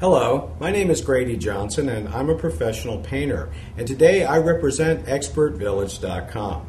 Hello, my name is Grady Johnson and I'm a professional painter, and today I represent ExpertVillage.com.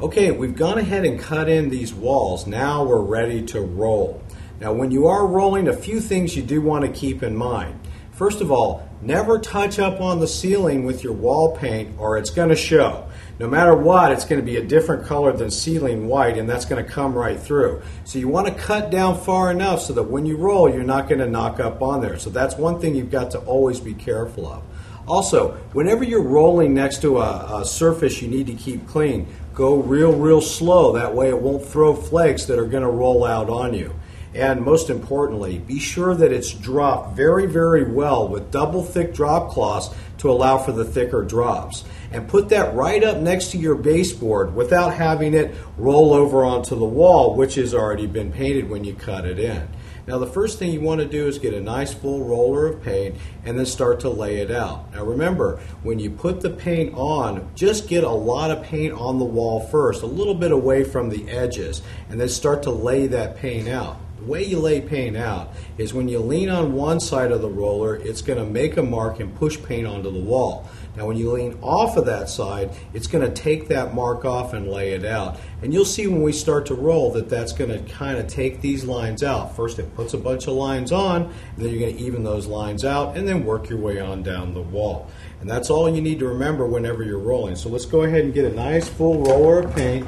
Okay, we've gone ahead and cut in these walls. Now we're ready to roll. Now when you are rolling, a few things you do want to keep in mind. First of all, never touch up on the ceiling with your wall paint or it's going to show. No matter what, it's going to be a different color than ceiling white, and that's going to come right through. So you want to cut down far enough so that when you roll, you're not going to knock up on there. So that's one thing you've got to always be careful of. Also, whenever you're rolling next to a surface you need to keep clean, go real slow. That way it won't throw flakes that are going to roll out on you. And most importantly, be sure that it's dropped very well with double thick drop cloths to allow for the thicker drops. And put that right up next to your baseboard without having it roll over onto the wall, which has already been painted when you cut it in. Now the first thing you want to do is get a nice full roller of paint and then start to lay it out. Now remember, when you put the paint on, just get a lot of paint on the wall first, a little bit away from the edges, and then start to lay that paint out. The way you lay paint out is when you lean on one side of the roller, it's going to make a mark and push paint onto the wall. Now when you lean off of that side, it's going to take that mark off and lay it out. And you'll see when we start to roll that that's going to kind of take these lines out. First it puts a bunch of lines on, and then you're going to even those lines out and then work your way on down the wall. And that's all you need to remember whenever you're rolling. So let's go ahead and get a nice full roller of paint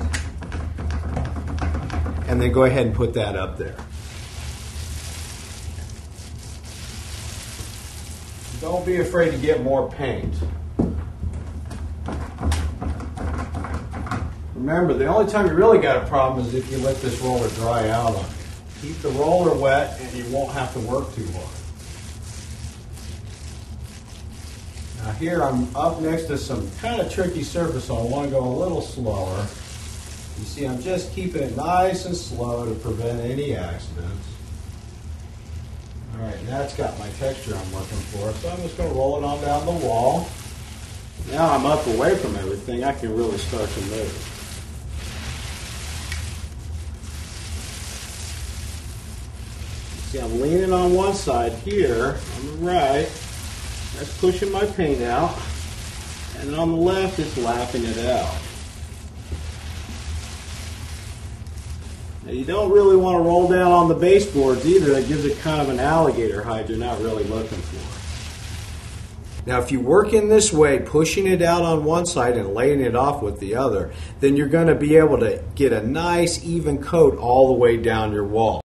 and then go ahead and put that up there. Don't be afraid to get more paint. Remember, the only time you really got a problem is if you let this roller dry out on you. Keep the roller wet and you won't have to work too hard. Now here I'm up next to some kind of tricky surface, so I want to go a little slower. You see, I'm just keeping it nice and slow to prevent any accidents. Alright, that's got my texture I'm looking for, so I'm just going to roll it on down the wall. Now I'm up away from everything, I can really start to move. See, I'm leaning on one side here, on the right, that's pushing my paint out, and then on the left it's lapping it out. Now you don't really want to roll down on the baseboards either. That gives it kind of an alligator hide you're not really looking for. Now if you work in this way, pushing it out on one side and laying it off with the other, then you're going to be able to get a nice even coat all the way down your wall.